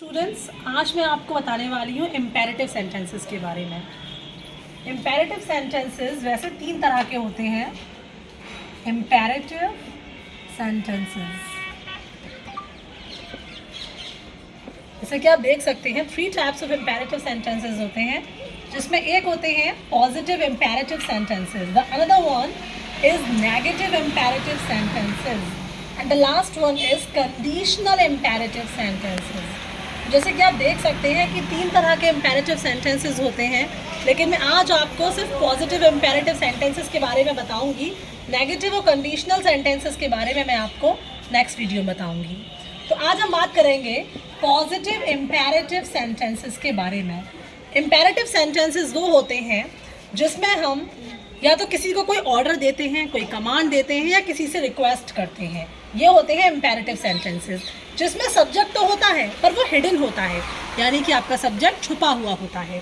Students, आज मैं आपको बताने वाली हूँ इम्पेरेटिव सेंटेंसेस के बारे में। इम्पेरेटिव सेंटेंसेस वैसे 3 तरह के होते हैं। इम्पेरेटिव सेंटेंसेस, जैसे कि आप देख सकते हैं 3 टाइप्स ऑफ इम्पेरेटिव सेंटेंसेस होते हैं, जिसमें एक होते हैं positive imperative sentences, the another one is negative imperative sentences and the last one is conditional imperative sentences. जैसे कि आप देख सकते हैं कि 3 तरह के इम्पेरेटिव सेंटेंसेस होते हैं, लेकिन मैं आज आपको सिर्फ पॉजिटिव इम्पेरेटिव सेंटेंसेस के बारे में बताऊंगी। नेगेटिव और कंडीशनल सेंटेंसेस के बारे में मैं आपको नेक्स्ट वीडियो में बताऊंगी। तो आज हम बात करेंगे पॉजिटिव इम्पेरेटिव सेंटेंसेस के बारे में। इम्पेरेटिव सेंटेंसेस वो होते हैं जिसमें हम या तो किसी को कोई ऑर्डर देते हैं, कोई कमांड देते हैं, या किसी से रिक्वेस्ट करते हैं। ये होते हैं इम्पेरेटिव सेंटेंसेस, जिसमें सब्जेक्ट तो होता है पर वो हिडन होता है, यानी कि आपका सब्जेक्ट छुपा हुआ होता है।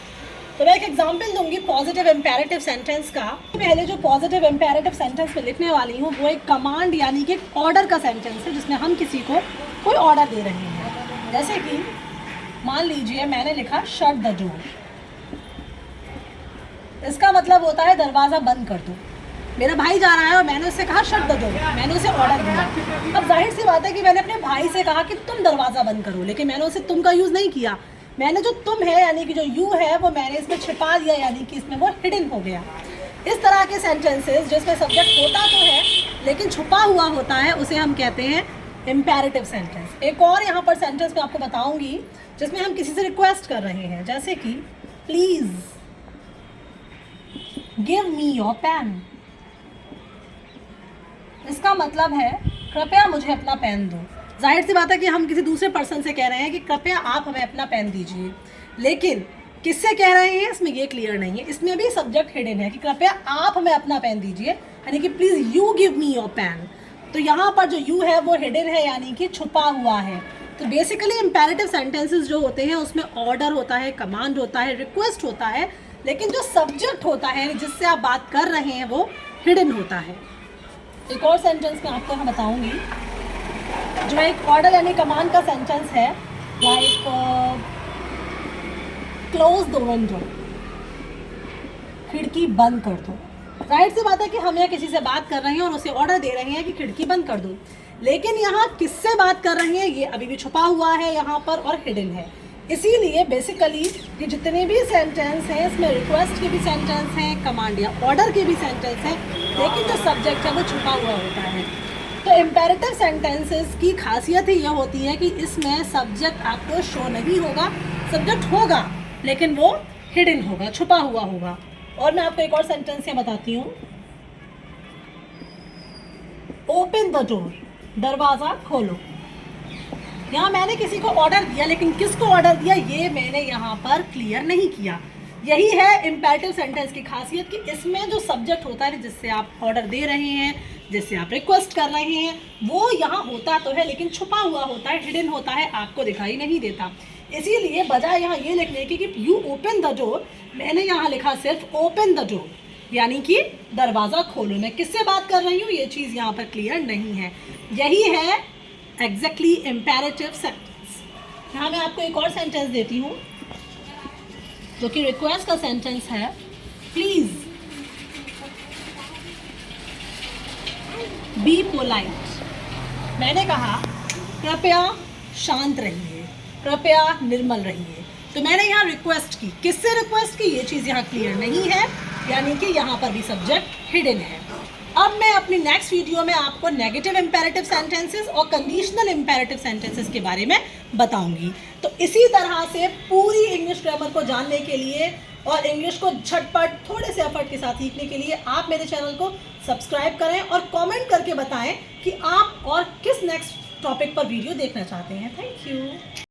तो मैं एक एग्जांपल दूंगी पॉजिटिव इम्पेरेटिव सेंटेंस का। पहले जो पॉजिटिव इम्पेरेटिव सेंटेंस में लिखने वाली हूँ वो एक कमांड यानी कि ऑर्डर का सेंटेंस है, जिसमें हम किसी को कोई ऑर्डर दे रहे हैं। जैसे कि मान लीजिए मैंने लिखा शट द डोर, इसका मतलब होता है दरवाज़ा बंद कर दो। मेरा भाई जा रहा है और मैंने उससे कहा शट द डोर, मैंने उसे ऑर्डर दिया। अब जाहिर सी बात है कि मैंने अपने भाई से कहा कि तुम दरवाज़ा बंद करो, लेकिन मैंने उसे तुम का यूज़ नहीं किया। मैंने जो तुम है यानी कि जो यू है वो मैंने इसमें छिपा दिया, यानी कि इसमें वो हिडन हो गया। इस तरह के सेंटेंसेस जिसमें सब्जेक्ट होता तो है लेकिन छुपा हुआ होता है, उसे हम कहते हैं इम्पेरेटिव सेंटेंस। एक और यहाँ पर सेंटेंस मैं आपको बताऊँगी जिसमें हम किसी से रिक्वेस्ट कर रहे हैं, जैसे कि please give me your pen. इसका मतलब है कृपया मुझे अपना पेन दो। जाहिर सी बात है कि हम किसी दूसरे पर्सन से कह रहे हैं कि कृपया आप हमें अपना पेन दीजिए, लेकिन किससे कह रहे हैं इसमें ये क्लियर नहीं है। इसमें भी सब्जेक्ट हिडन है कि कृपया आप हमें अपना पेन दीजिए, यानी कि please you give me your pen. तो यहाँ पर जो यू है वो हिडन है, यानी कि छुपा हुआ है। तो बेसिकली इम्पेरेटिव सेंटेंसेस जो होते हैं उसमें ऑर्डर होता है, कमांड होता है, रिक्वेस्ट होता है, लेकिन जो सब्जेक्ट होता है जिससे आप बात कर रहे हैं वो हिडन होता है। एक और सेंटेंस मैं आपको बताऊंगी जो एक ऑर्डर यानी कमांड का सेंटेंस है, लाइक क्लोज द विंडो, खिड़की बंद कर दो। जाहिर सी बात है कि हम यहाँ किसी से बात कर रहे हैं और उसे ऑर्डर दे रहे हैं कि खिड़की बंद कर दो, लेकिन यहाँ किससे बात कर रहे हैं ये अभी भी छुपा हुआ है यहाँ पर और हिडन है। इसीलिए बेसिकली ये जितने भी सेंटेंस हैं इसमें रिक्वेस्ट के भी सेंटेंस हैं, कमांड या ऑर्डर के भी सेंटेंस हैं, लेकिन जो सब्जेक्ट है वो छुपा हुआ होता है। तो इम्पेरेटिव सेंटेंसेस की खासियत ही यह होती है कि इसमें सब्जेक्ट आपको शो नहीं होगा, सब्जेक्ट होगा लेकिन वो हिडन होगा, छुपा हुआ होगा। और मैं आपको एक और सेंटेंस यहाँ बताती हूँ, ओपन द डोर, दरवाज़ा खोलो। यहाँ मैंने किसी को ऑर्डर दिया, लेकिन किसको ऑर्डर दिया ये मैंने यहाँ पर क्लियर नहीं किया। यही है इम्पेरेटिव सेंटेंस की खासियत कि इसमें जो सब्जेक्ट होता है जिससे आप ऑर्डर दे रहे हैं, जिससे आप रिक्वेस्ट कर रहे हैं, वो यहाँ होता तो है लेकिन छुपा हुआ होता है, हिडन होता है, आपको दिखाई नहीं देता। इसीलिए बजाय यहाँ ये लिखने की कि यू ओपन द डोर, मैंने यहाँ लिखा सिर्फ ओपन द डोर, यानी कि दरवाज़ा खोलो। मैं किससे बात कर रही हूँ ये चीज़ यहाँ पर क्लियर नहीं है। यही है एग्जैक्टली इम्पेरेटिव सेंटेंस। यहाँ मैं आपको एक और सेंटेंस देती हूँ जो कि रिक्वेस्ट का सेंटेंस है, प्लीज बी पोलाइट। मैंने कहा कृपया शांत रहिए, कृपया निर्मल रहिए। तो मैंने यहाँ रिक्वेस्ट की, किससे रिक्वेस्ट की ये चीज़ यहाँ क्लियर नहीं है, यानी कि यहाँ पर भी सब्जेक्ट हिडन है। अब मैं अपनी नेक्स्ट वीडियो में आपको नेगेटिव इम्पेरेटिव सेंटेंसेस और कंडीशनल इम्पेरेटिव सेंटेंसेस के बारे में बताऊंगी। तो इसी तरह से पूरी इंग्लिश ग्रामर को जानने के लिए और इंग्लिश को झटपट थोड़े से एफर्ट के साथ सीखने के लिए आप मेरे चैनल को सब्सक्राइब करें और कमेंट करके बताएं कि आप और किस नेक्स्ट टॉपिक पर वीडियो देखना चाहते हैं। Thank you.